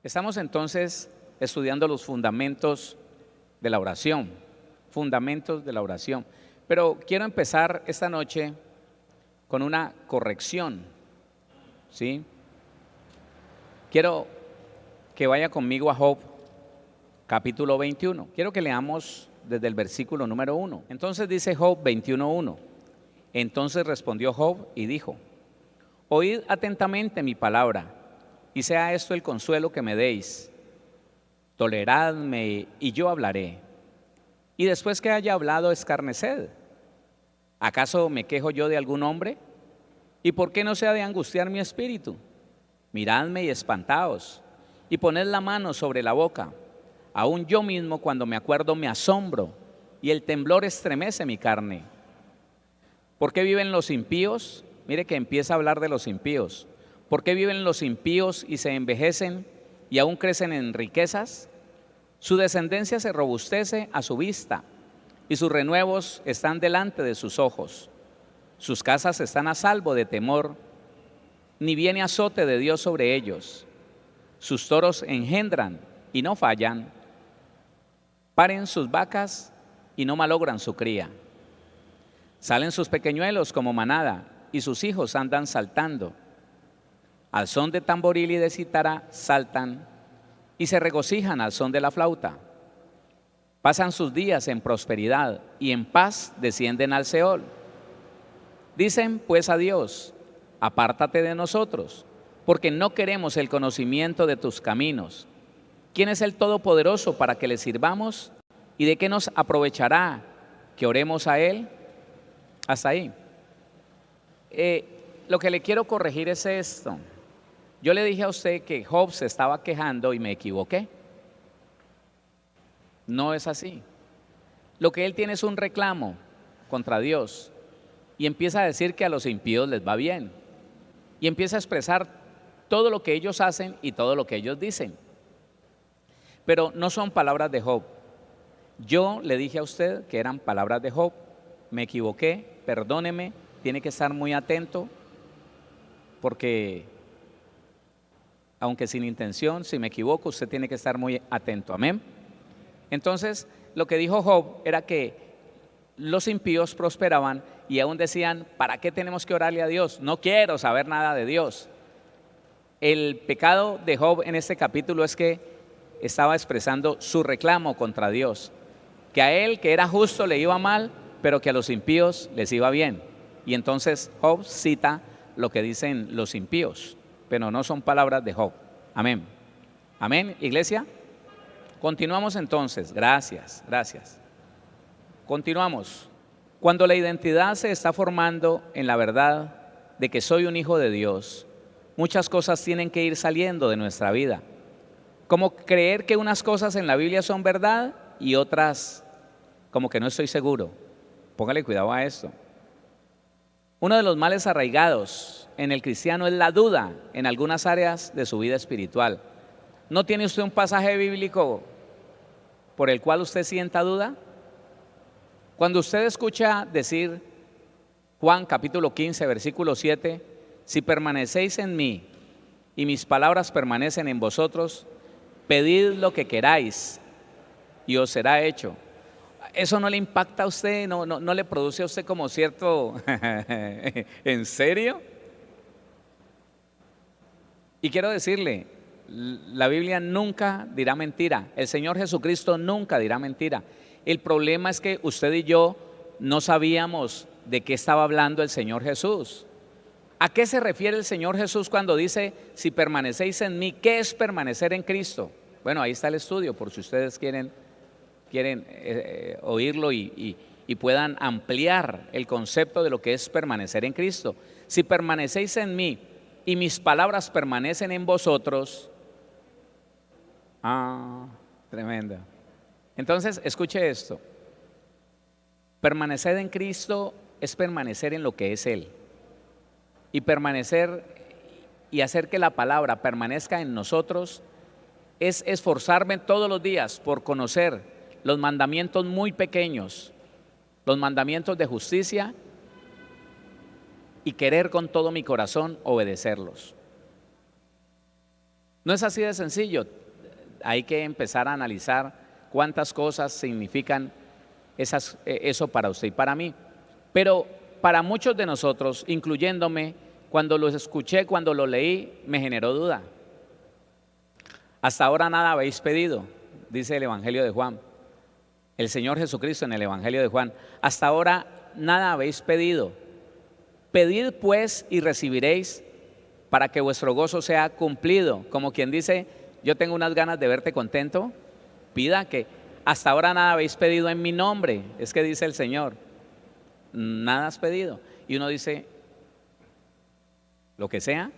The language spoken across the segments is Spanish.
Estamos entonces estudiando los fundamentos de la oración, fundamentos de la oración. Pero quiero empezar esta noche con una corrección, ¿sí? Quiero que vaya conmigo a Job, capítulo 21. Quiero que leamos desde el versículo número 1. Entonces dice Job 21:1. Entonces respondió Job y dijo: oíd atentamente mi palabra, y sea esto el consuelo que me deis. Toleradme y yo hablaré, y después que haya hablado escarneced. ¿Acaso me quejo yo de algún hombre? ¿Y por qué no se ha de angustiar mi espíritu? Miradme y espantaos, y poned la mano sobre la boca. Aún yo mismo cuando me acuerdo me asombro, y el temblor estremece mi carne. ¿Por qué viven los impíos? Mire que empieza a hablar de los impíos. ¿Por qué viven los impíos y se envejecen y aún crecen en riquezas? Su descendencia se robustece a su vista, y sus renuevos están delante de sus ojos. Sus casas están a salvo de temor, ni viene azote de Dios sobre ellos. Sus toros engendran y no fallan, paren sus vacas y no malogran su cría. Salen sus pequeñuelos como manada, y sus hijos andan saltando. Al son de tamboril y de cítara saltan, y se regocijan al son de la flauta. Pasan sus días en prosperidad, y en paz descienden al Seol. Dicen pues a Dios: apártate de nosotros, porque no queremos el conocimiento de tus caminos. ¿Quién es el Todopoderoso para que le sirvamos? ¿Y de qué nos aprovechará que oremos a Él? Hasta ahí. Lo que le quiero corregir es esto. Yo le dije a usted que Job se estaba quejando y me equivoqué. No es así. Lo que él tiene es un reclamo contra Dios, y empieza a decir que a los impíos les va bien, y empieza a expresar todo lo que ellos hacen y todo lo que ellos dicen. Pero no son palabras de Job. Yo le dije a usted que eran palabras de Job. Me equivoqué, perdóneme, tiene que estar muy atento, porque aunque sin intención, si me equivoco, usted tiene que estar muy atento. Amén. Entonces, lo que dijo Job era que los impíos prosperaban y aún decían: ¿para qué tenemos que orarle a Dios? No quiero saber nada de Dios. El pecado de Job en este capítulo es que estaba expresando su reclamo contra Dios, que a él, que era justo, le iba mal, pero que a los impíos les iba bien. Y entonces Job cita lo que dicen los impíos, pero no son palabras de Job. Amén. Amén, iglesia. Continuamos entonces. Gracias. Continuamos. Cuando la identidad se está formando en la verdad de que soy un hijo de Dios, muchas cosas tienen que ir saliendo de nuestra vida. Como creer que unas cosas en la Biblia son verdad y otras como que no estoy seguro. Póngale cuidado a esto. Uno de los males arraigados en el cristiano es la duda en algunas áreas de su vida espiritual. ¿No tiene usted un pasaje bíblico por el cual usted sienta duda? Cuando usted escucha decir Juan capítulo 15, versículo 7, si permanecéis en mí y mis palabras permanecen en vosotros, pedid lo que queráis y os será hecho. ¿Eso no le impacta a usted? ¿No le produce a usted como cierto ¿en serio? Y quiero decirle, la Biblia nunca dirá mentira. El Señor Jesucristo nunca dirá mentira. El problema es que usted y yo no sabíamos de qué estaba hablando el Señor Jesús. ¿A qué se refiere el Señor Jesús cuando dice: si permanecéis en mí? ¿Qué es permanecer en Cristo? Bueno, ahí está el estudio, por si ustedes quieren oírlo y puedan ampliar el concepto de lo que es permanecer en Cristo. Si permanecéis en mí y mis palabras permanecen en vosotros. Tremenda. Entonces, escuche esto. Permanecer en Cristo es permanecer en lo que es Él. Y permanecer y hacer que la palabra permanezca en nosotros es esforzarme todos los días por conocer los mandamientos muy pequeños, los mandamientos de justicia, y querer con todo mi corazón obedecerlos. No es así de sencillo. Hay que empezar a analizar cuántas cosas significan eso para usted y para mí. Pero para muchos de nosotros, incluyéndome, cuando lo escuché, cuando lo leí, me generó duda. Hasta ahora nada habéis pedido, dice el Evangelio de Juan. El Señor Jesucristo en el Evangelio de Juan. Hasta ahora nada habéis pedido. Pedid pues y recibiréis, para que vuestro gozo sea cumplido. Como quien dice, yo tengo unas ganas de verte contento. Pida que hasta ahora nada habéis pedido en mi nombre. Es que dice el Señor, nada has pedido. Y uno dice, lo que sea.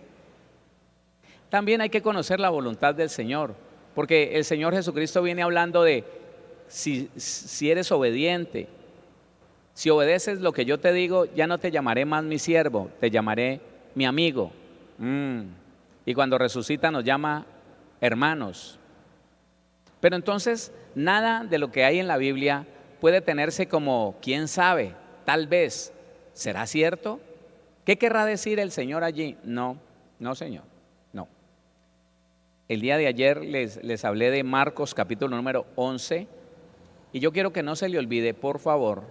También hay que conocer la voluntad del Señor, porque el Señor Jesucristo viene hablando de si eres obediente, si obedeces lo que yo te digo, ya no te llamaré más mi siervo, te llamaré mi amigo. Y cuando resucita nos llama hermanos. Pero entonces nada de lo que hay en la Biblia puede tenerse como quién sabe, tal vez. ¿Será cierto? ¿Qué querrá decir el Señor allí? No, Señor, no. El día de ayer les hablé de Marcos capítulo número 11 y yo quiero que no se le olvide, por favor,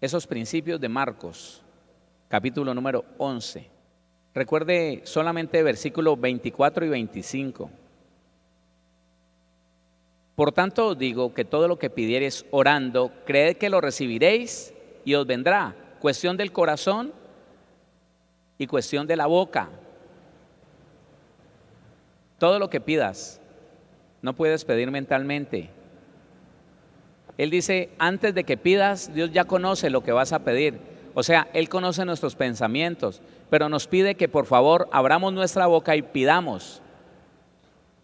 esos principios de Marcos capítulo número 11. Recuerde solamente versículos 24 y 25. Por tanto os digo que todo lo que pidiereis orando, creed que lo recibiréis y os vendrá. Cuestión del corazón y cuestión de la boca. Todo lo que pidas, no puedes pedir mentalmente. Él dice, antes de que pidas, Dios ya conoce lo que vas a pedir. O sea, Él conoce nuestros pensamientos, pero nos pide que por favor abramos nuestra boca y pidamos.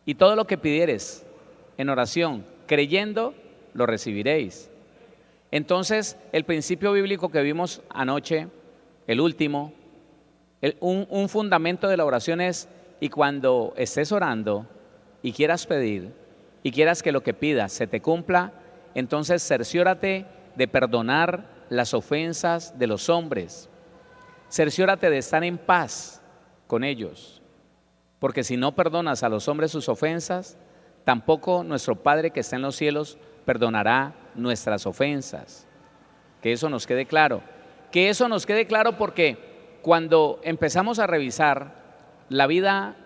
Y todo lo que pidieres en oración, creyendo, lo recibiréis. Entonces, el principio bíblico que vimos anoche, el último, un fundamento de la oración es, y cuando estés orando y quieras pedir, y quieras que lo que pidas se te cumpla, entonces cerciórate de perdonar las ofensas de los hombres. Cerciórate de estar en paz con ellos, porque si no perdonas a los hombres sus ofensas, tampoco nuestro Padre que está en los cielos perdonará nuestras ofensas. Que eso nos quede claro. Que eso nos quede claro porque cuando empezamos a revisar la vida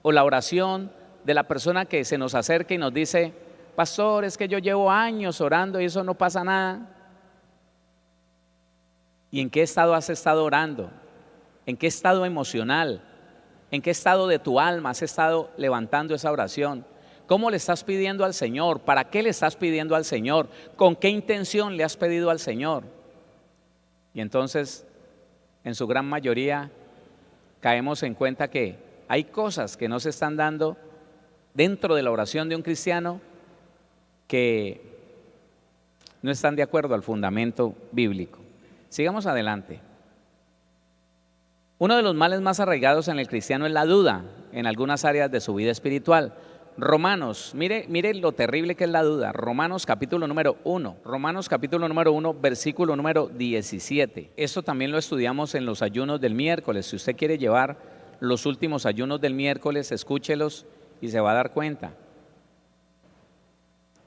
o la oración de la persona que se nos acerca y nos dice, pastor, es que yo llevo años orando y eso no pasa nada. ¿Y en qué estado has estado orando? ¿En qué estado emocional? ¿En qué estado de tu alma has estado levantando esa oración? ¿Cómo le estás pidiendo al Señor? ¿Para qué le estás pidiendo al Señor? ¿Con qué intención le has pedido al Señor? Y entonces, en su gran mayoría, caemos en cuenta que hay cosas que no se están dando dentro de la oración de un cristiano que no están de acuerdo al fundamento bíblico. Sigamos adelante. Uno de los males más arraigados en el cristiano es la duda en algunas áreas de su vida espiritual. Romanos, mire lo terrible que es la duda. Romanos capítulo número 1, versículo número 17. Esto también lo estudiamos en los ayunos del miércoles. Si usted quiere llevar los últimos ayunos del miércoles, escúchelos y se va a dar cuenta.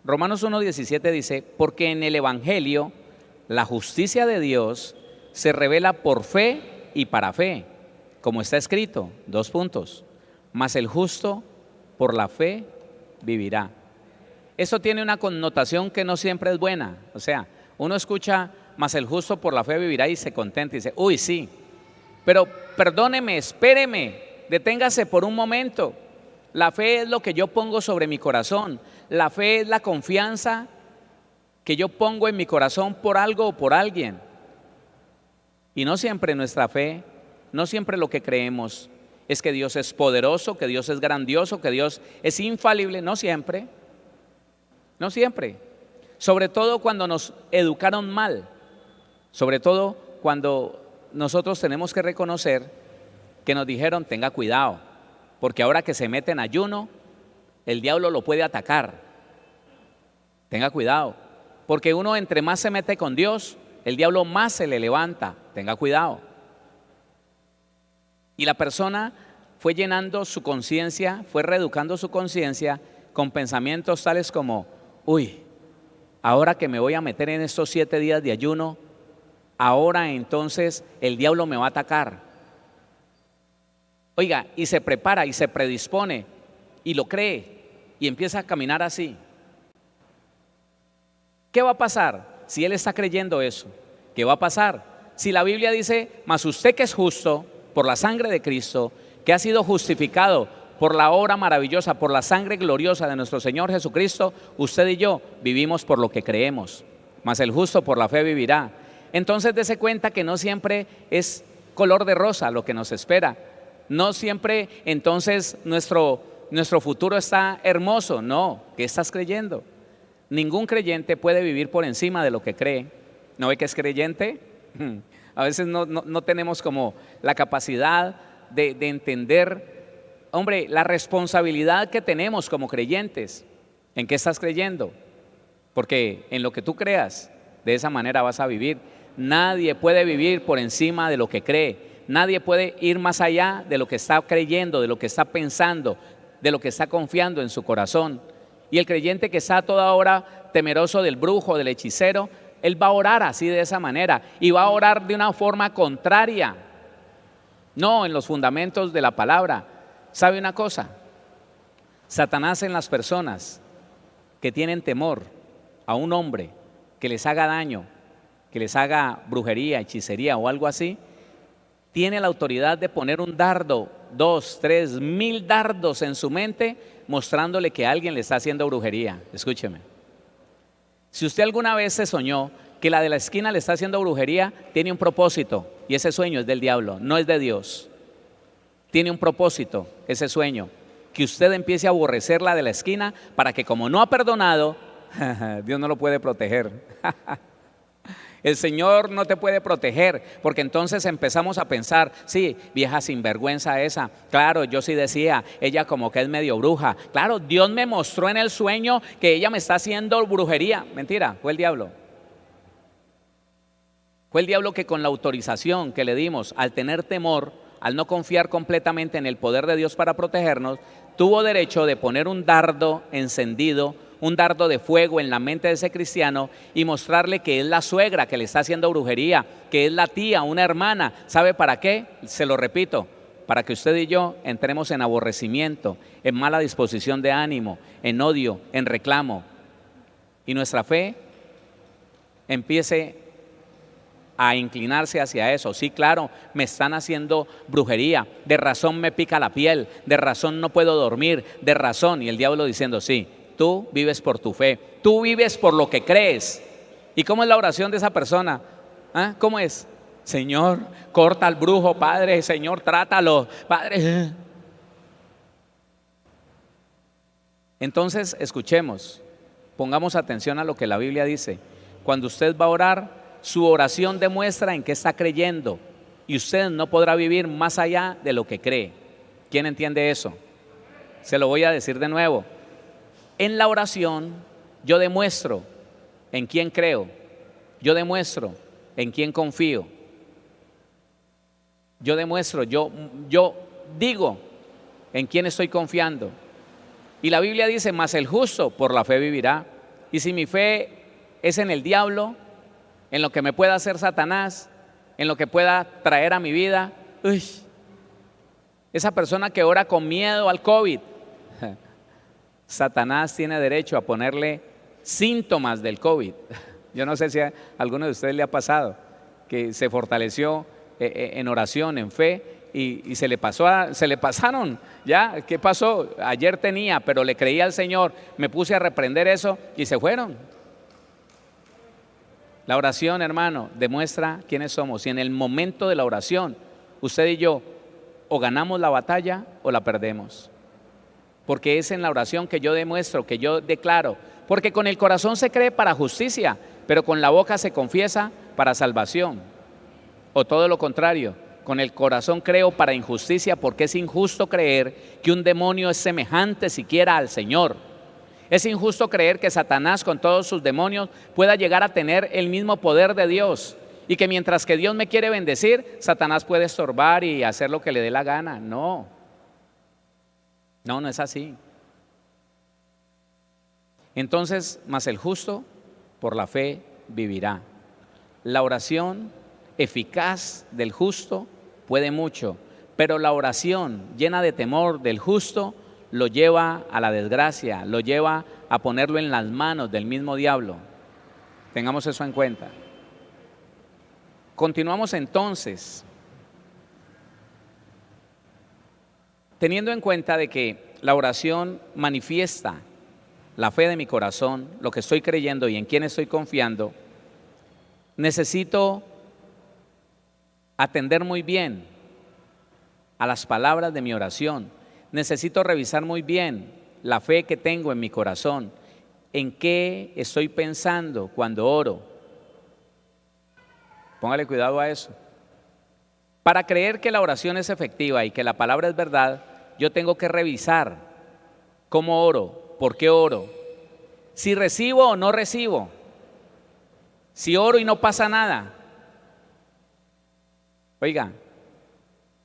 Romanos 1:17 dice, porque en el Evangelio la justicia de Dios se revela por fe y para fe, como está escrito, mas el justo por la fe vivirá. Eso tiene una connotación que no siempre es buena. O sea, uno escucha, mas el justo por la fe vivirá y se contenta y dice, uy, sí, pero perdóneme, espéreme, deténgase por un momento. La fe es lo que yo pongo sobre mi corazón. La fe es la confianza que yo pongo en mi corazón por algo o por alguien. Y no siempre nuestra fe, no siempre lo que creemos es que Dios es poderoso, que Dios es grandioso, que Dios es infalible. No siempre, no siempre. Sobre todo cuando nos educaron mal. Sobre todo cuando nosotros tenemos que reconocer que nos dijeron, tenga cuidado, porque ahora que se mete en ayuno, el diablo lo puede atacar. Tenga cuidado, porque uno entre más se mete con Dios, el diablo más se le levanta. Tenga cuidado. Y la persona fue llenando su conciencia, fue reeducando su conciencia con pensamientos tales como, uy, ahora que me voy a meter en estos 7 días de ayuno, ahora entonces el diablo me va a atacar. Oiga, y se prepara y se predispone y lo cree y empieza a caminar así. ¿Qué va a pasar si él está creyendo eso? ¿Qué va a pasar? Si la Biblia dice, mas usted que es justo por la sangre de Cristo, que ha sido justificado por la obra maravillosa, por la sangre gloriosa de nuestro Señor Jesucristo, usted y yo vivimos por lo que creemos, mas el justo por la fe vivirá. Entonces dése cuenta que no siempre es color de rosa lo que nos espera, no siempre entonces nuestro futuro está hermoso. No, ¿qué estás creyendo? Ningún creyente puede vivir por encima de lo que cree. ¿No ve que es creyente? A veces no tenemos como la capacidad de entender, hombre, la responsabilidad que tenemos como creyentes. ¿En qué estás creyendo? Porque en lo que tú creas, de esa manera vas a vivir. Nadie puede vivir por encima de lo que cree. Nadie puede ir más allá de lo que está creyendo, de lo que está pensando, de lo que está confiando en su corazón. Y el creyente que está a toda hora temeroso del brujo, del hechicero, él va a orar así, de esa manera, y va a orar de una forma contraria, no en los fundamentos de la palabra. ¿Sabe una cosa? Satanás en las personas que tienen temor a un hombre que les haga daño, que les haga brujería, hechicería o algo así, tiene la autoridad de poner un dardo, 2, 3, 1000 dardos en su mente, mostrándole que alguien le está haciendo brujería. Escúcheme. Si usted alguna vez se soñó que la de la esquina le está haciendo brujería, tiene un propósito, y ese sueño es del diablo, no es de Dios. Tiene un propósito ese sueño, que usted empiece a aborrecer la de la esquina, para que como no ha perdonado, Dios no lo puede proteger. El Señor no te puede proteger, porque entonces empezamos a pensar, sí, vieja sinvergüenza esa, claro, yo sí decía, ella como que es medio bruja, claro, Dios me mostró en el sueño que ella me está haciendo brujería. Mentira, fue el diablo. Fue el diablo que con la autorización que le dimos, al tener temor, al no confiar completamente en el poder de Dios para protegernos, tuvo derecho de poner un dardo encendido, un dardo de fuego en la mente de ese cristiano y mostrarle que es la suegra que le está haciendo brujería, que es la tía, una hermana. ¿Sabe para qué? Se lo repito, para que usted y yo entremos en aborrecimiento, en mala disposición de ánimo, en odio, en reclamo, y nuestra fe empiece a inclinarse hacia eso. Sí, claro, me están haciendo brujería, de razón me pica la piel, de razón no puedo dormir, de razón, y el diablo diciendo, sí, tú vives por tu fe, tú vives por lo que crees. ¿Y cómo es la oración de esa persona? ¿Ah? ¿Cómo es? Señor, corta al brujo, Padre, Señor, trátalo, Padre. Entonces, escuchemos, pongamos atención a lo que la Biblia dice. Cuando usted va a orar, su oración demuestra en qué está creyendo, y usted no podrá vivir más allá de lo que cree. ¿Quién entiende eso? Se lo voy a decir de nuevo. En la oración yo demuestro en quién creo, yo demuestro en quién confío, yo demuestro, yo digo en quién estoy confiando. Y la Biblia dice, mas el justo por la fe vivirá. Y si mi fe es en el diablo, en lo que me pueda hacer Satanás, en lo que pueda traer a mi vida, esa persona que ora con miedo al COVID, Satanás tiene derecho a ponerle síntomas del COVID. Yo no sé si a alguno de ustedes le ha pasado que se fortaleció en oración, en fe, y se le pasaron. ¿Ya? ¿Qué pasó? Ayer tenía, pero le creí al Señor, me puse a reprender eso y se fueron. La oración, hermano, demuestra quiénes somos. Y en el momento de la oración, usted y yo, o ganamos la batalla o la perdemos. Porque es en la oración que yo demuestro, que yo declaro. Porque con el corazón se cree para justicia, pero con la boca se confiesa para salvación. O todo lo contrario, con el corazón creo para injusticia, porque es injusto creer que un demonio es semejante siquiera al Señor. Es injusto creer que Satanás con todos sus demonios pueda llegar a tener el mismo poder de Dios, y que mientras que Dios me quiere bendecir, Satanás puede estorbar y hacer lo que le dé la gana. No, No, no es así. Entonces, mas el justo por la fe vivirá. La oración eficaz del justo puede mucho, pero la oración llena de temor del justo lo lleva a la desgracia, lo lleva a ponerlo en las manos del mismo diablo. Tengamos eso en cuenta. Continuamos entonces, teniendo en cuenta de que la oración manifiesta la fe de mi corazón, lo que estoy creyendo y en quién estoy confiando. Necesito atender muy bien a las palabras de mi oración. Necesito revisar muy bien la fe que tengo en mi corazón, en qué estoy pensando cuando oro. Póngale cuidado a eso. Para creer que la oración es efectiva y que la palabra es verdad, yo tengo que revisar cómo oro, por qué oro, si recibo o no recibo, si oro y no pasa nada. Oiga,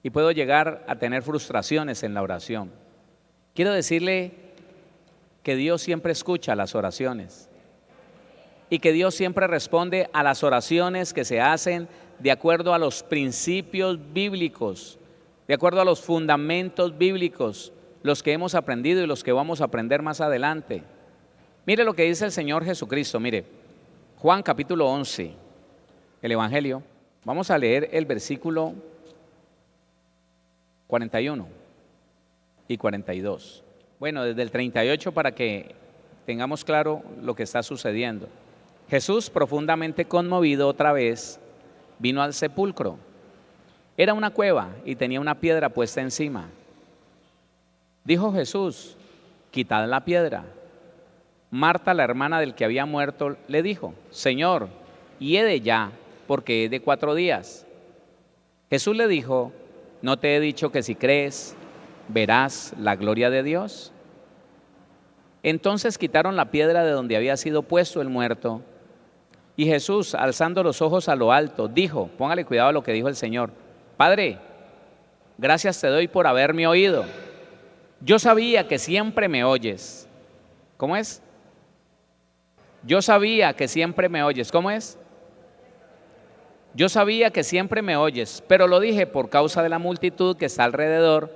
y puedo llegar a tener frustraciones en la oración. Quiero decirle que Dios siempre escucha las oraciones y que Dios siempre responde a las oraciones que se hacen de acuerdo a los principios bíblicos, de acuerdo a los fundamentos bíblicos, los que hemos aprendido y los que vamos a aprender más adelante. Mire lo que dice el Señor Jesucristo, mire, Juan capítulo 11, el Evangelio. Vamos a leer el versículo 41 y 42. Bueno, desde el 38 para que tengamos claro lo que está sucediendo. Jesús, profundamente conmovido otra vez, vino al sepulcro. Era una cueva y tenía una piedra puesta encima. Dijo Jesús, quitad la piedra. Marta, la hermana del que había muerto, le dijo, Señor, hiede ya, porque es de 4 días. Jesús le dijo, ¿no te he dicho que si crees, verás la gloria de Dios? Entonces quitaron la piedra de donde había sido puesto el muerto. Y Jesús, alzando los ojos a lo alto, dijo, póngale cuidado a lo que dijo el Señor, Padre, gracias te doy por haberme oído. Yo sabía que siempre me oyes. ¿Cómo es? Yo sabía que siempre me oyes. ¿Cómo es? Yo sabía que siempre me oyes, pero lo dije por causa de la multitud que está alrededor,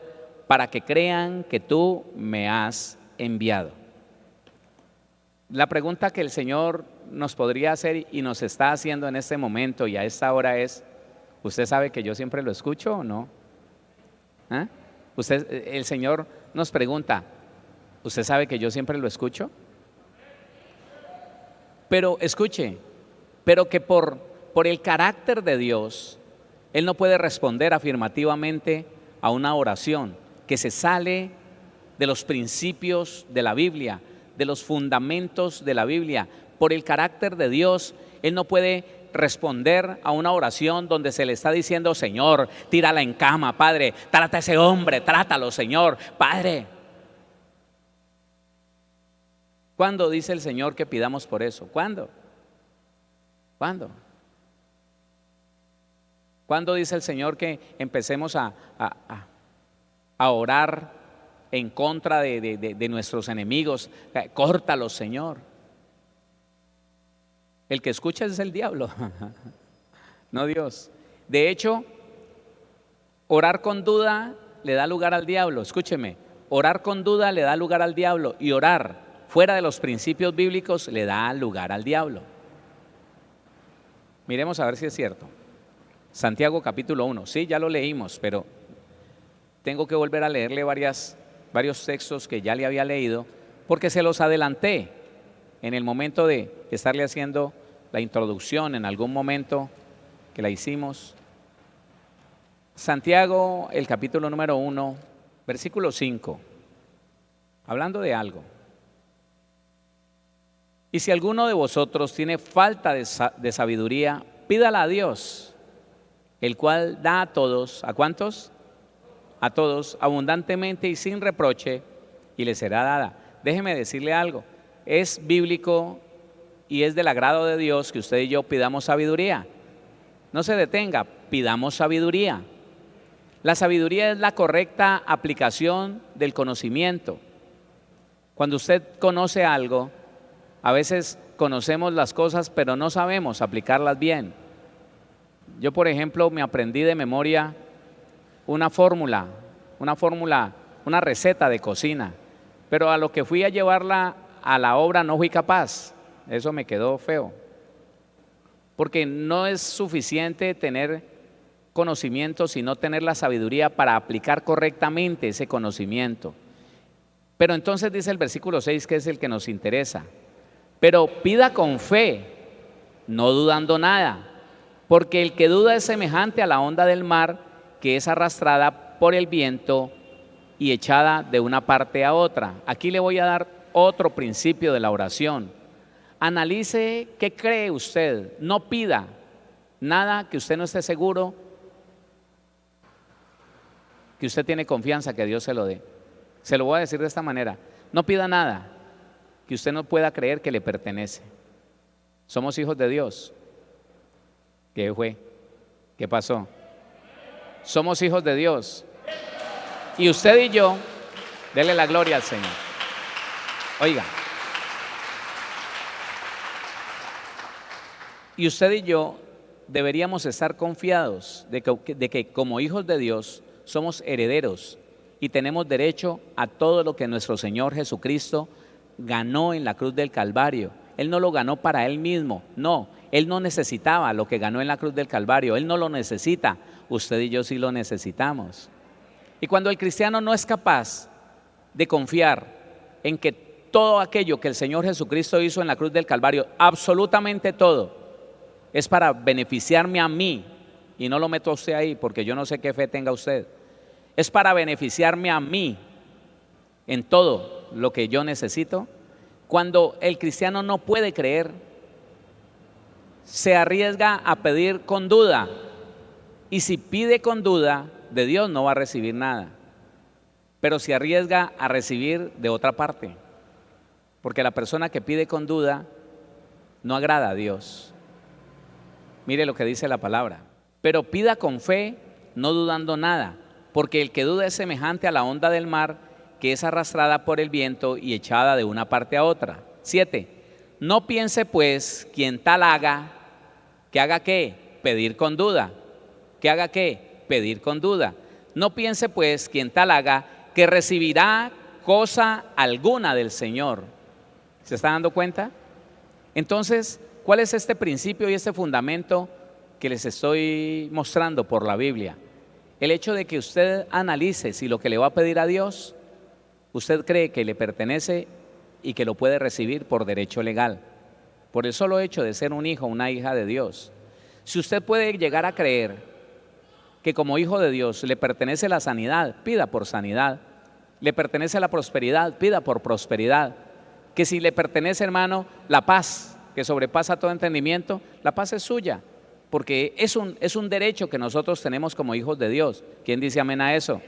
para que crean que tú me has enviado. La pregunta que el Señor nos podría hacer y nos está haciendo en este momento y a esta hora es, ¿usted sabe que yo siempre lo escucho o no? ¿Ah? El Señor nos pregunta, ¿usted sabe que yo siempre lo escucho? Pero escuche, pero que por el carácter de Dios, Él no puede responder afirmativamente a una oración que se sale de los principios de la Biblia, de los fundamentos de la Biblia. Por el carácter de Dios, Él no puede responder a una oración donde se le está diciendo, Señor, tírala en cama, Padre, trata a ese hombre, trátalo, Señor, Padre. ¿Cuándo dice el Señor que pidamos por eso? ¿Cuándo? ¿Cuándo? ¿Cuándo dice el Señor que empecemos a orar en contra de nuestros enemigos? Córtalos, Señor. El que escucha es el diablo, no Dios. De hecho, orar con duda le da lugar al diablo. Escúcheme, orar con duda le da lugar al diablo y orar fuera de los principios bíblicos le da lugar al diablo. Miremos a ver si es cierto. Santiago capítulo 1, sí, ya lo leímos, pero tengo que volver a leerle varios textos que ya le había leído, porque se los adelanté en el momento de estarle haciendo la introducción, en algún momento que la hicimos. Santiago, el capítulo número 1, versículo 5, hablando de algo. Y si alguno de vosotros tiene falta de sabiduría, pídala a Dios, el cual da a todos, ¿a cuántos? A todos, abundantemente y sin reproche, y le será dada. Déjeme decirle algo, es bíblico y es del agrado de Dios que usted y yo pidamos sabiduría. No se detenga, pidamos sabiduría. La sabiduría es la correcta aplicación del conocimiento. Cuando usted conoce algo, a veces conocemos las cosas, pero no sabemos aplicarlas bien. Yo, por ejemplo, me aprendí de memoria una receta de cocina, pero a lo que fui a llevarla a la obra no fui capaz. Eso me quedó feo, porque no es suficiente tener conocimiento, sino tener la sabiduría para aplicar correctamente ese conocimiento. Pero entonces dice el versículo 6, que es el que nos interesa: pero pida con fe, no dudando nada, porque el que duda es semejante a la onda del mar, que es arrastrada por el viento y echada de una parte a otra. Aquí le voy a dar otro principio de la oración. Analice qué cree usted, no pida nada que usted no esté seguro, que usted tiene confianza que Dios se lo dé. Se lo voy a decir de esta manera: no pida nada que usted no pueda creer que le pertenece. Somos hijos de Dios. ¿Qué fue? ¿Qué pasó? Somos hijos de Dios. Y usted y yo, dele la gloria al Señor. Oiga, y usted y yo deberíamos estar confiados de que como hijos de Dios somos herederos y tenemos derecho a todo lo que nuestro Señor Jesucristo ganó en la cruz del Calvario. Él no lo ganó para Él mismo, no, Él no necesitaba lo que ganó en la cruz del Calvario, Él no lo necesita, usted y yo sí lo necesitamos. Y cuando el cristiano no es capaz de confiar en que todo aquello que el Señor Jesucristo hizo en la cruz del Calvario, absolutamente todo, es para beneficiarme a mí, y no lo meto a usted ahí porque yo no sé qué fe tenga usted, es para beneficiarme a mí en todo lo que yo necesito. Cuando el cristiano no puede creer, se arriesga a pedir con duda, y si pide con duda, de Dios no va a recibir nada, pero se arriesga a recibir de otra parte, porque la persona que pide con duda no agrada a Dios. Mire lo que dice la palabra: pero pida con fe, no dudando nada, porque el que duda es semejante a la onda del mar, que es arrastrada por el viento y echada de una parte a otra. 7. No piense pues quien tal haga, que haga ¿qué? Pedir con duda. ¿Que haga qué? Pedir con duda. No piense pues quien tal haga que recibirá cosa alguna del Señor. ¿Se está dando cuenta? Entonces, ¿cuál es este principio y este fundamento que les estoy mostrando por la Biblia? El hecho de que usted analice si lo que le va a pedir a Dios, usted cree que le pertenece y que lo puede recibir por derecho legal, por el solo hecho de ser un hijo o una hija de Dios. Si usted puede llegar a creer que como hijo de Dios le pertenece la sanidad, pida por sanidad. Le pertenece la prosperidad, pida por prosperidad. Que si le pertenece, hermano, la paz, que sobrepasa todo entendimiento, la paz es suya, porque es un derecho que nosotros tenemos como hijos de Dios. ¿Quién dice amén a eso?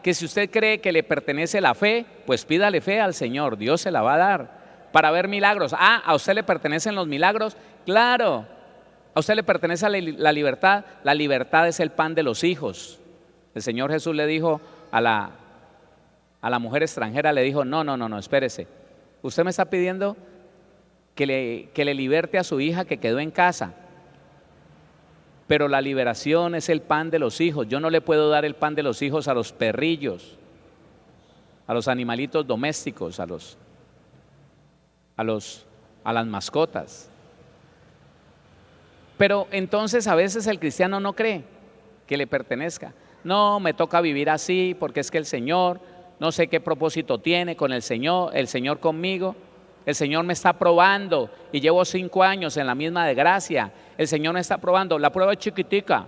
Que si usted cree que le pertenece la fe, pues pídale fe al Señor, Dios se la va a dar para ver milagros. ¿A usted le pertenecen los milagros? Claro. ¿A usted le pertenece la libertad? La libertad es el pan de los hijos. El Señor Jesús le dijo a la mujer extranjera, le dijo: no, espérese. Usted me está pidiendo que le liberte a su hija que quedó en casa, pero la liberación es el pan de los hijos. Yo no le puedo dar el pan de los hijos a los perrillos, a los animalitos domésticos, a las mascotas. Pero entonces a veces el cristiano no cree que le pertenezca. No, me toca vivir así porque es que el Señor, no sé qué propósito tiene con el Señor conmigo. El Señor me está probando y llevo 5 años en la misma desgracia. El Señor me está probando, la prueba es chiquitica.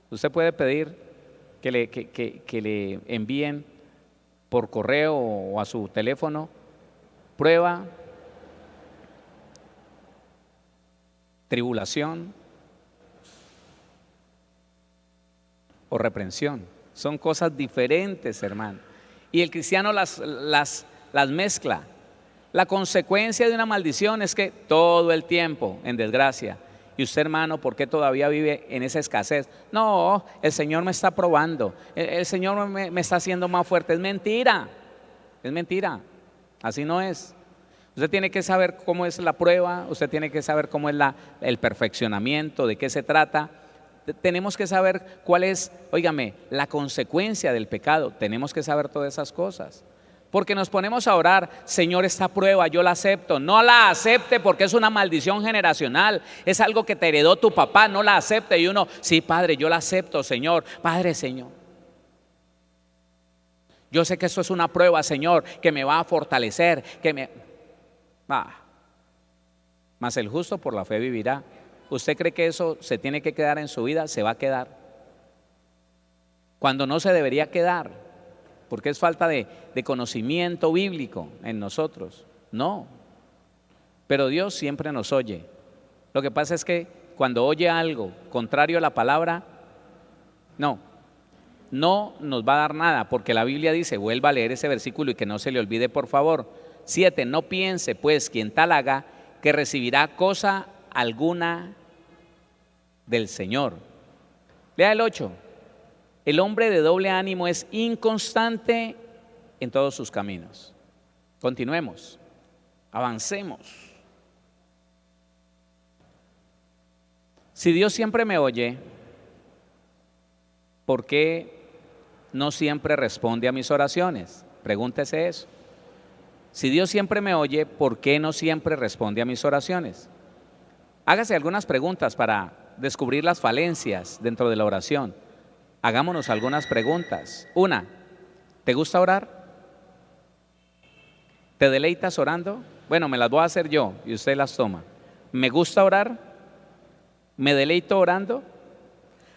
Usted puede pedir que le envíen por correo o a su teléfono prueba, tribulación o reprensión. Son cosas diferentes, hermano. Y el cristiano las mezcla. La consecuencia de una maldición es que todo el tiempo en desgracia. Y usted, hermano, ¿por qué todavía vive en esa escasez? No, el Señor me está probando, el Señor me está haciendo más fuerte. Es mentira, así no es. Usted tiene que saber cómo es la prueba, usted tiene que saber cómo es el perfeccionamiento, de qué se trata. Tenemos que saber cuál es, óigame, la consecuencia del pecado. Tenemos que saber todas esas cosas. Porque nos ponemos a orar, Señor, esta prueba yo la acepto. No la acepte porque es una maldición generacional. Es algo que te heredó tu papá, no la acepte. Y uno, sí, Padre, yo la acepto, Señor. Padre, Señor, yo sé que esto es una prueba, Señor, que me va a fortalecer, mas el justo por la fe vivirá. ¿Usted cree que eso se tiene que quedar en su vida? Se va a quedar. Cuando no se debería quedar, porque es falta de conocimiento bíblico en nosotros. No, pero Dios siempre nos oye. Lo que pasa es que cuando oye algo contrario a la palabra, no nos va a dar nada, porque la Biblia dice, vuelva a leer ese versículo y que no se le olvide, por favor. 7, no piense pues quien tal haga que recibirá cosa alguna del Señor. Lea el 8. El hombre de doble ánimo es inconstante en todos sus caminos. Continuemos, avancemos. Si Dios siempre me oye, ¿por qué no siempre responde a mis oraciones? Pregúntese eso. Si Dios siempre me oye, ¿por qué no siempre responde a mis oraciones? Hágase algunas preguntas para descubrir las falencias dentro de la oración. Hagámonos algunas preguntas. 1, ¿te gusta orar? ¿Te deleitas orando? Bueno, me las voy a hacer yo y usted las toma. ¿Me gusta orar? ¿Me deleito orando?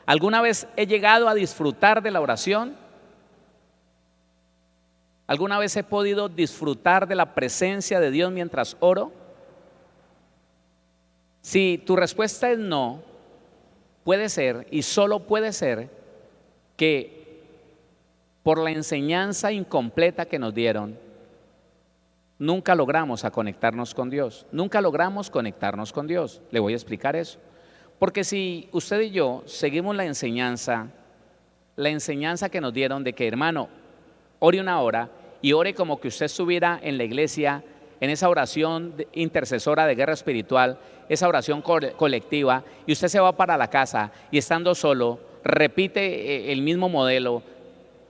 ¿Alguna vez he llegado a disfrutar de la oración? ¿Alguna vez he podido disfrutar de la presencia de Dios mientras oro? Si tu respuesta es no, puede ser, y solo puede ser, que por la enseñanza incompleta que nos dieron, nunca logramos conectarnos con Dios. Nunca logramos conectarnos con Dios. Le voy a explicar eso. Porque si usted y yo seguimos la enseñanza que nos dieron de que, hermano, ore una hora y ore como que usted estuviera en la iglesia, en esa oración intercesora de guerra espiritual, esa oración colectiva, y usted se va para la casa y estando solo, repite el mismo modelo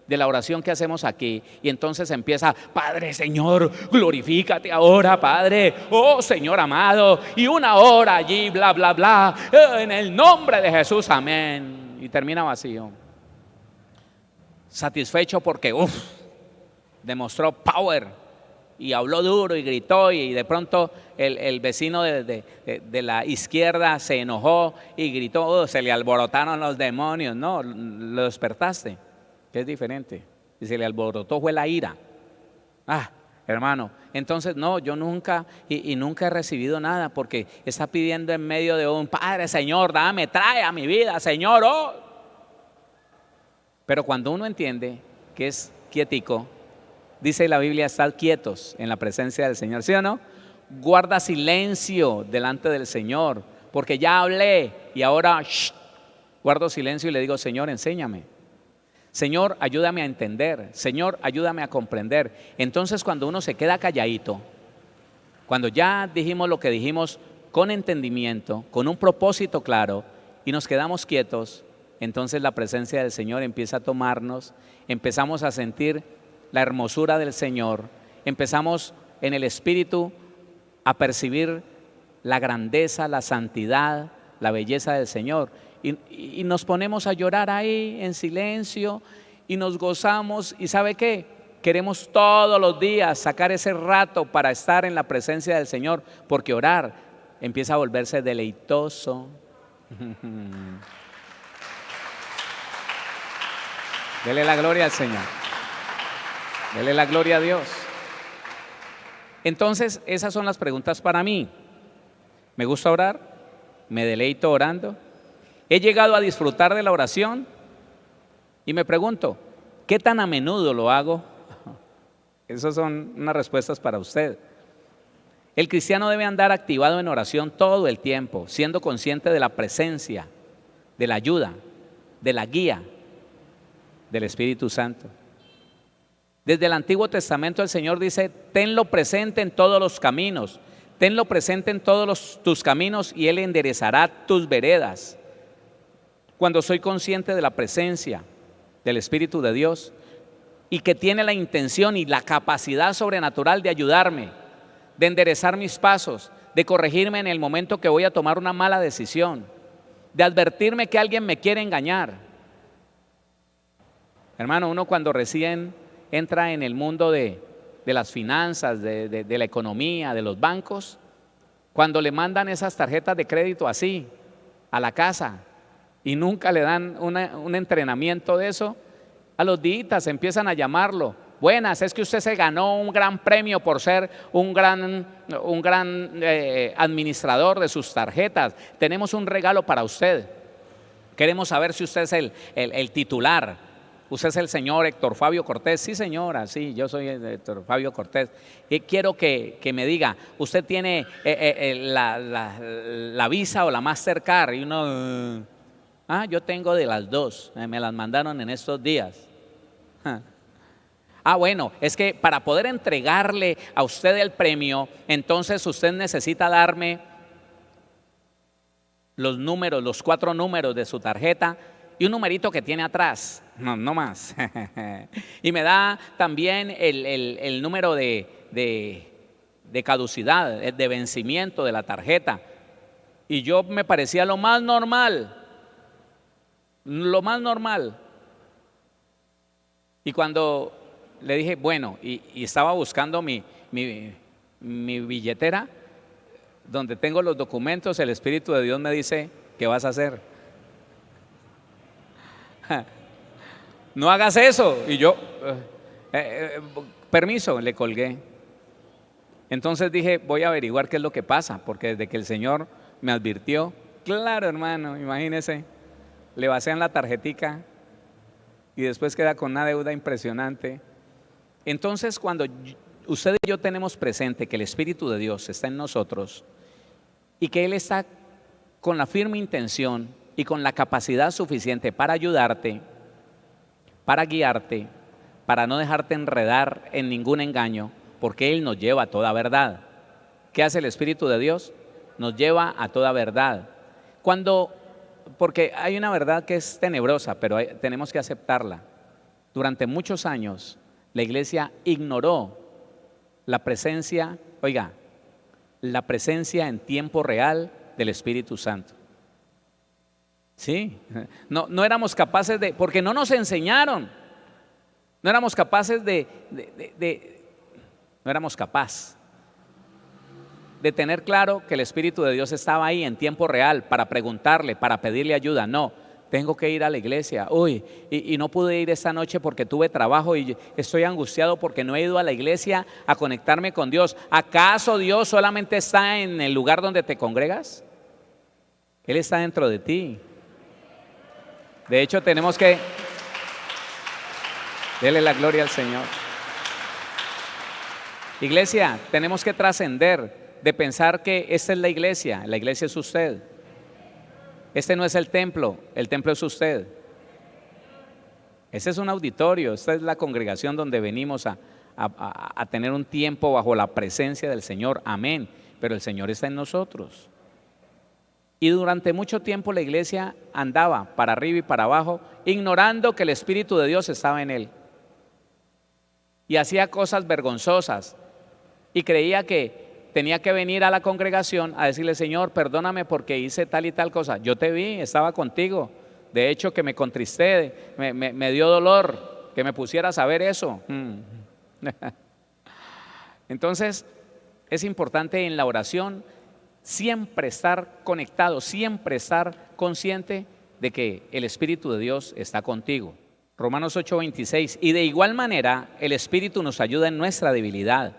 de la oración que hacemos aquí, y entonces empieza, Padre, Señor, glorifícate ahora, Padre, oh Señor amado, y una hora allí, bla, bla, bla, en el nombre de Jesús, amén, y termina vacío. Satisfecho porque, demostró power, y habló duro y gritó, y de pronto el vecino de la izquierda se enojó y gritó, se le alborotaron los demonios. No, lo despertaste, que es diferente. Y se le alborotó fue la ira. Hermano, entonces no, yo nunca y nunca he recibido nada, porque está pidiendo en medio de un Padre, Señor, dame, trae a mi vida, Señor, oh. Pero cuando uno entiende que es quietico, dice la Biblia, estad quietos en la presencia del Señor, ¿sí o no? Guarda silencio delante del Señor, porque ya hablé y ahora guardo silencio y le digo, Señor, enséñame. Señor, ayúdame a entender. Señor, ayúdame a comprender. Entonces, cuando uno se queda calladito, cuando ya dijimos lo que dijimos con entendimiento, con un propósito claro, y nos quedamos quietos, entonces la presencia del Señor empieza a tomarnos, empezamos a sentir la hermosura del Señor, empezamos en el Espíritu a percibir la grandeza, la santidad, la belleza del Señor, y nos ponemos a llorar ahí en silencio y nos gozamos. ¿Y sabe qué? Queremos todos los días sacar ese rato para estar en la presencia del Señor, porque orar empieza a volverse deleitoso. Dele la gloria al Señor. Dele la gloria a Dios. Entonces, esas son las preguntas para mí. ¿Me gusta orar? ¿Me deleito orando? ¿He llegado a disfrutar de la oración? Y me pregunto, ¿qué tan a menudo lo hago? Esas son unas respuestas para usted. El cristiano debe andar activado en oración todo el tiempo, siendo consciente de la presencia, de la ayuda, de la guía del Espíritu Santo. Desde el Antiguo Testamento el Señor dice: tenlo presente en todos los caminos, tenlo presente en todos tus caminos y Él enderezará tus veredas. Cuando soy consciente de la presencia del Espíritu de Dios y que tiene la intención y la capacidad sobrenatural de ayudarme, de enderezar mis pasos, de corregirme en el momento que voy a tomar una mala decisión, de advertirme que alguien me quiere engañar. Hermano, uno cuando recién entra en el mundo de las finanzas, de la economía, de los bancos, cuando le mandan esas tarjetas de crédito así a la casa y nunca le dan un entrenamiento de eso, a los días empiezan a llamarlo: buenas, es que usted se ganó un gran premio por ser un gran administrador de sus tarjetas, tenemos un regalo para usted, queremos saber si usted es el titular. Usted es el señor Héctor Fabio Cortés. Sí, señora, sí, yo soy Héctor Fabio Cortés. Y quiero que me diga, ¿usted tiene la Visa o la Mastercard? Y uno, yo tengo de las dos, me las mandaron en estos días. Bueno, es que para poder entregarle a usted el premio, entonces usted necesita darme los números, los 4 números de su tarjeta y un numerito que tiene atrás, no más. Y me da también el número de caducidad, de vencimiento de la tarjeta. Y yo me parecía lo más normal. Y cuando le dije, bueno, y estaba buscando mi billetera, donde tengo los documentos, el Espíritu de Dios me dice: ¿qué vas a hacer? No hagas eso. Y yo, permiso, le colgué. Entonces dije: voy a averiguar qué es lo que pasa, porque desde que el Señor me advirtió, claro, hermano, imagínese, le vacían la tarjetica y después queda con una deuda impresionante. Entonces, cuando usted y yo tenemos presente que el Espíritu de Dios está en nosotros y que Él está con la firme intención y con la capacidad suficiente para ayudarte, para guiarte, para no dejarte enredar en ningún engaño, porque Él nos lleva a toda verdad. ¿Qué hace el Espíritu de Dios? Nos lleva a toda verdad. Porque hay una verdad que es tenebrosa, pero tenemos que aceptarla. Durante muchos años la iglesia ignoró la presencia, la presencia en tiempo real del Espíritu Santo. Sí, no éramos capaces porque no nos enseñaron, no éramos capaces no éramos capaces de tener claro que el Espíritu de Dios estaba ahí en tiempo real para preguntarle, para pedirle ayuda. No, tengo que ir a la iglesia, y no pude ir esta noche porque tuve trabajo y estoy angustiado porque no he ido a la iglesia a conectarme con Dios. ¿Acaso Dios solamente está en el lugar donde te congregas? Él está dentro de ti. De hecho, tenemos que darle la gloria al Señor. Iglesia, tenemos que trascender de pensar que esta es la iglesia es usted. Este no es el templo es usted. Este es un auditorio, esta es la congregación donde venimos a tener un tiempo bajo la presencia del Señor, amén, pero el Señor está en nosotros. Y durante mucho tiempo la iglesia andaba para arriba y para abajo, ignorando que el Espíritu de Dios estaba en él. Y hacía cosas vergonzosas y creía que tenía que venir a la congregación a decirle: Señor, perdóname porque hice tal y tal cosa. Yo te vi, estaba contigo. De hecho, que me contristé, me dio dolor que me pusieras a ver eso. Entonces, es importante en la oración siempre estar conectado, siempre estar consciente de que el Espíritu de Dios está contigo. Romanos 8:26, y de igual manera el Espíritu nos ayuda en nuestra debilidad,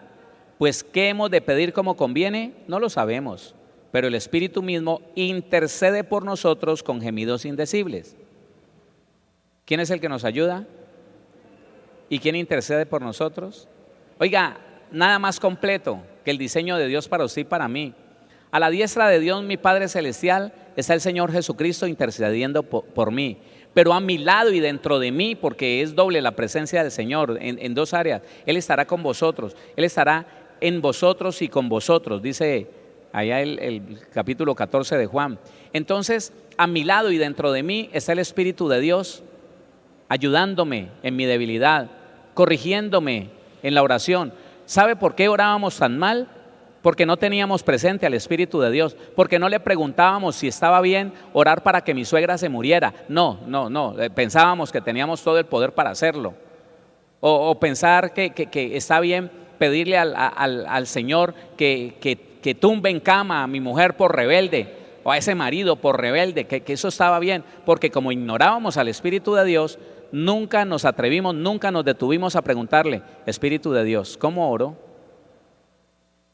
pues ¿qué hemos de pedir como conviene? No lo sabemos, pero el Espíritu mismo intercede por nosotros con gemidos indecibles. ¿Quién es el que nos ayuda? ¿Y quién intercede por nosotros? Oiga, nada más completo. que el diseño de Dios para usted y para mí. A la diestra de Dios, mi Padre Celestial, está el Señor Jesucristo intercediendo por mí. Pero a mi lado y dentro de mí, porque es doble la presencia del Señor en dos áreas. Él estará con vosotros, Él estará en vosotros y con vosotros, dice allá el capítulo 14 de Juan. Entonces, a mi lado y dentro de mí está el Espíritu de Dios, ayudándome en mi debilidad, corrigiéndome en la oración. ¿Sabe por qué orábamos tan mal? Porque no teníamos presente al Espíritu de Dios, porque no le preguntábamos si estaba bien orar para que mi suegra se muriera. No, pensábamos que teníamos todo el poder para hacerlo. O pensar que está bien pedirle al Señor que tumbe en cama a mi mujer por rebelde, o a ese marido por rebelde, que eso estaba bien, porque como ignorábamos al Espíritu de Dios, nunca nos atrevimos, nunca nos detuvimos a preguntarle: Espíritu de Dios, ¿cómo oro?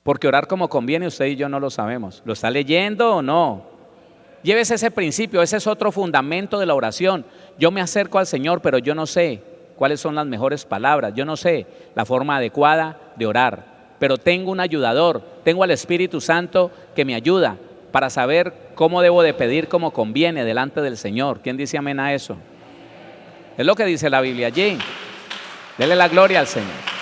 Porque orar como conviene, usted y yo no lo sabemos. ¿Lo está leyendo o no? Llévese ese principio, ese es otro fundamento de la oración. Yo me acerco al Señor, pero yo no sé cuáles son las mejores palabras, yo no sé la forma adecuada de orar, pero tengo un ayudador, tengo al Espíritu Santo que me ayuda para saber cómo debo de pedir como conviene delante del Señor. ¿Quién dice amén a eso? Es lo que dice la Biblia allí. Dele la gloria al Señor.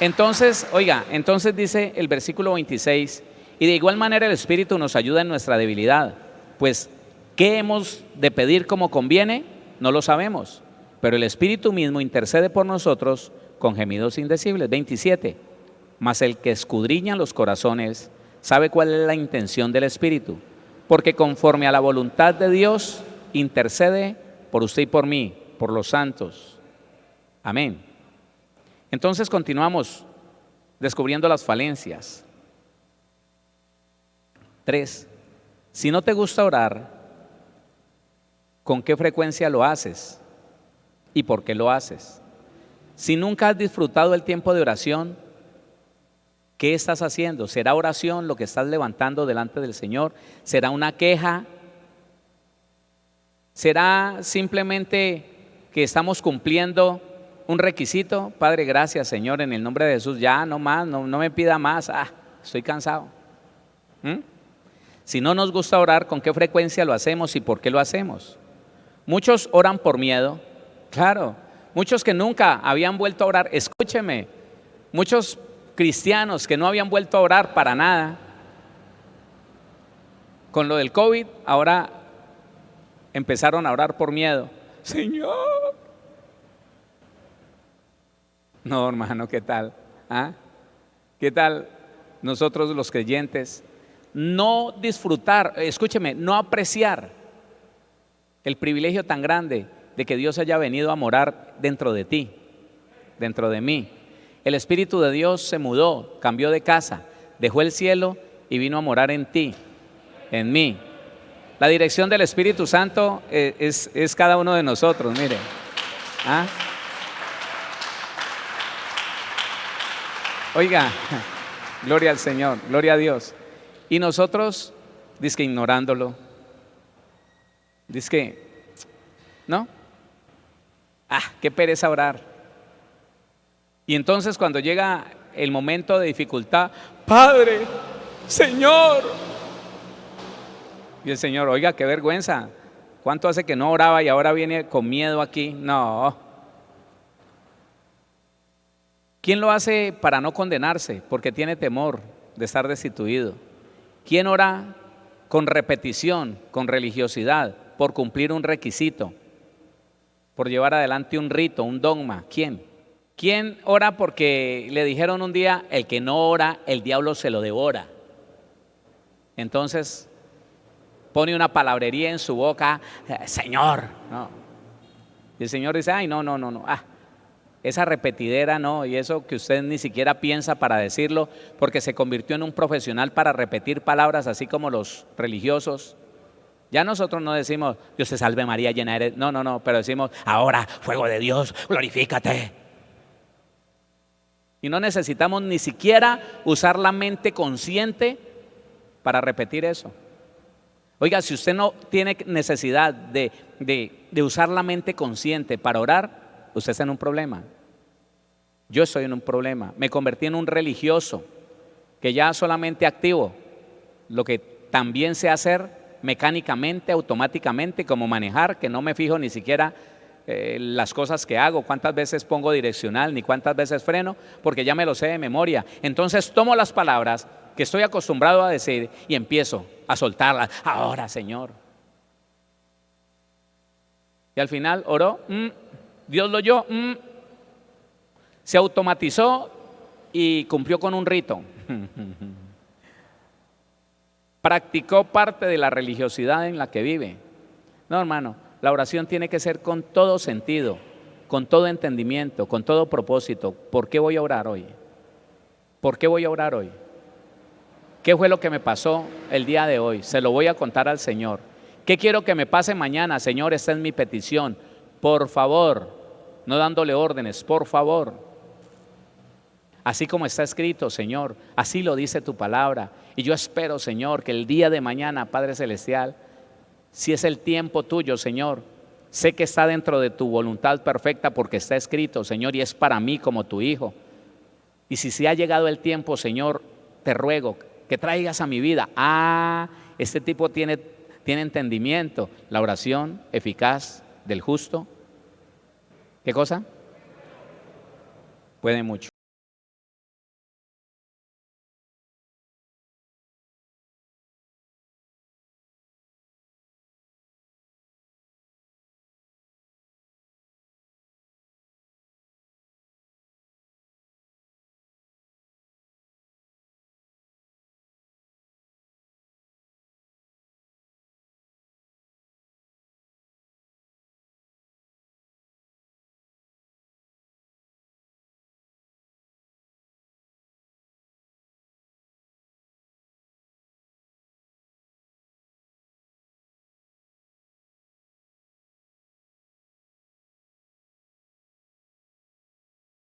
Entonces, oiga, entonces dice el versículo 26, y de igual manera el Espíritu nos ayuda en nuestra debilidad, pues ¿qué hemos de pedir como conviene? No lo sabemos, pero el Espíritu mismo intercede por nosotros con gemidos indecibles. 27, mas el que escudriña los corazones sabe cuál es la intención del Espíritu, porque conforme a la voluntad de Dios intercede por usted y por mí, por los santos. Amén. Entonces continuamos descubriendo las falencias. 3. Si no te gusta orar, ¿con qué frecuencia lo haces? ¿Y por qué lo haces? Si nunca has disfrutado el tiempo de oración, ¿qué estás haciendo? ¿Será oración lo que estás levantando delante del Señor? ¿Será una queja? ¿Será simplemente que estamos cumpliendo un requisito? Padre, gracias Señor, en el nombre de Jesús, ya no más, no me pida más, estoy cansado. Si no nos gusta orar, ¿con qué frecuencia lo hacemos y por qué lo hacemos? Muchos oran por miedo, claro, muchos que nunca habían vuelto a orar, escúcheme, muchos cristianos que no habían vuelto a orar para nada, con lo del COVID, ahora empezaron a orar por miedo. Señor. No, hermano, ¿qué tal? ¿Qué tal nosotros los creyentes? No disfrutar, escúcheme, no apreciar el privilegio tan grande de que Dios haya venido a morar dentro de ti, dentro de mí. El Espíritu de Dios se mudó, cambió de casa, dejó el cielo y vino a morar en ti, en mí. La dirección del Espíritu Santo es cada uno de nosotros, mire. Oiga, gloria al Señor, gloria a Dios. Y nosotros, dizque ignorándolo, dizque, ¿no? Qué pereza orar. Y entonces cuando llega el momento de dificultad, Padre, Señor. Y el Señor, oiga, qué vergüenza. ¿Cuánto hace que no oraba y ahora viene con miedo aquí? No. ¿Quién lo hace para no condenarse? Porque tiene temor de estar destituido. ¿Quién ora con repetición, con religiosidad, por cumplir un requisito, por llevar adelante un rito, un dogma? ¿Quién? ¿Quién ora porque le dijeron un día, el que no ora, el diablo se lo devora? Entonces pone una palabrería en su boca, Señor. No. Y el Señor dice, no. Esa repetidera no, y eso que usted ni siquiera piensa para decirlo, porque se convirtió en un profesional para repetir palabras así como los religiosos. Ya nosotros no decimos, Dios te salve María, llena eres. No, pero decimos, ahora, fuego de Dios, glorifícate. Y no necesitamos ni siquiera usar la mente consciente para repetir eso. Oiga, si usted no tiene necesidad de usar la mente consciente para orar, usted está en un problema. Yo estoy en un problema. Me convertí en un religioso que ya solamente activo lo que también sé hacer mecánicamente, automáticamente, como manejar, que no me fijo ni siquiera las cosas que hago, cuántas veces pongo direccional, ni cuántas veces freno, porque ya me lo sé de memoria. Entonces tomo las palabras que estoy acostumbrado a decir y empiezo a soltarlas. Ahora, Señor. Y al final oró, Dios lo oyó, se automatizó y cumplió con un rito. Practicó parte de la religiosidad en la que vive. No, hermano, la oración tiene que ser con todo sentido, con todo entendimiento, con todo propósito. ¿Por qué voy a orar hoy? ¿Por qué voy a orar hoy? ¿Qué fue lo que me pasó el día de hoy? Se lo voy a contar al Señor. ¿Qué quiero que me pase mañana? Señor, esta es mi petición. Por favor, no dándole órdenes, por favor. Así como está escrito, Señor, así lo dice tu palabra. Y yo espero, Señor, que el día de mañana, Padre Celestial, si es el tiempo tuyo, Señor, sé que está dentro de tu voluntad perfecta porque está escrito, Señor, y es para mí como tu hijo. Y si ha llegado el tiempo, Señor, te ruego que traigas a mi vida. Este tipo tiene entendimiento. La oración eficaz del justo, ¿qué cosa? Puede mucho.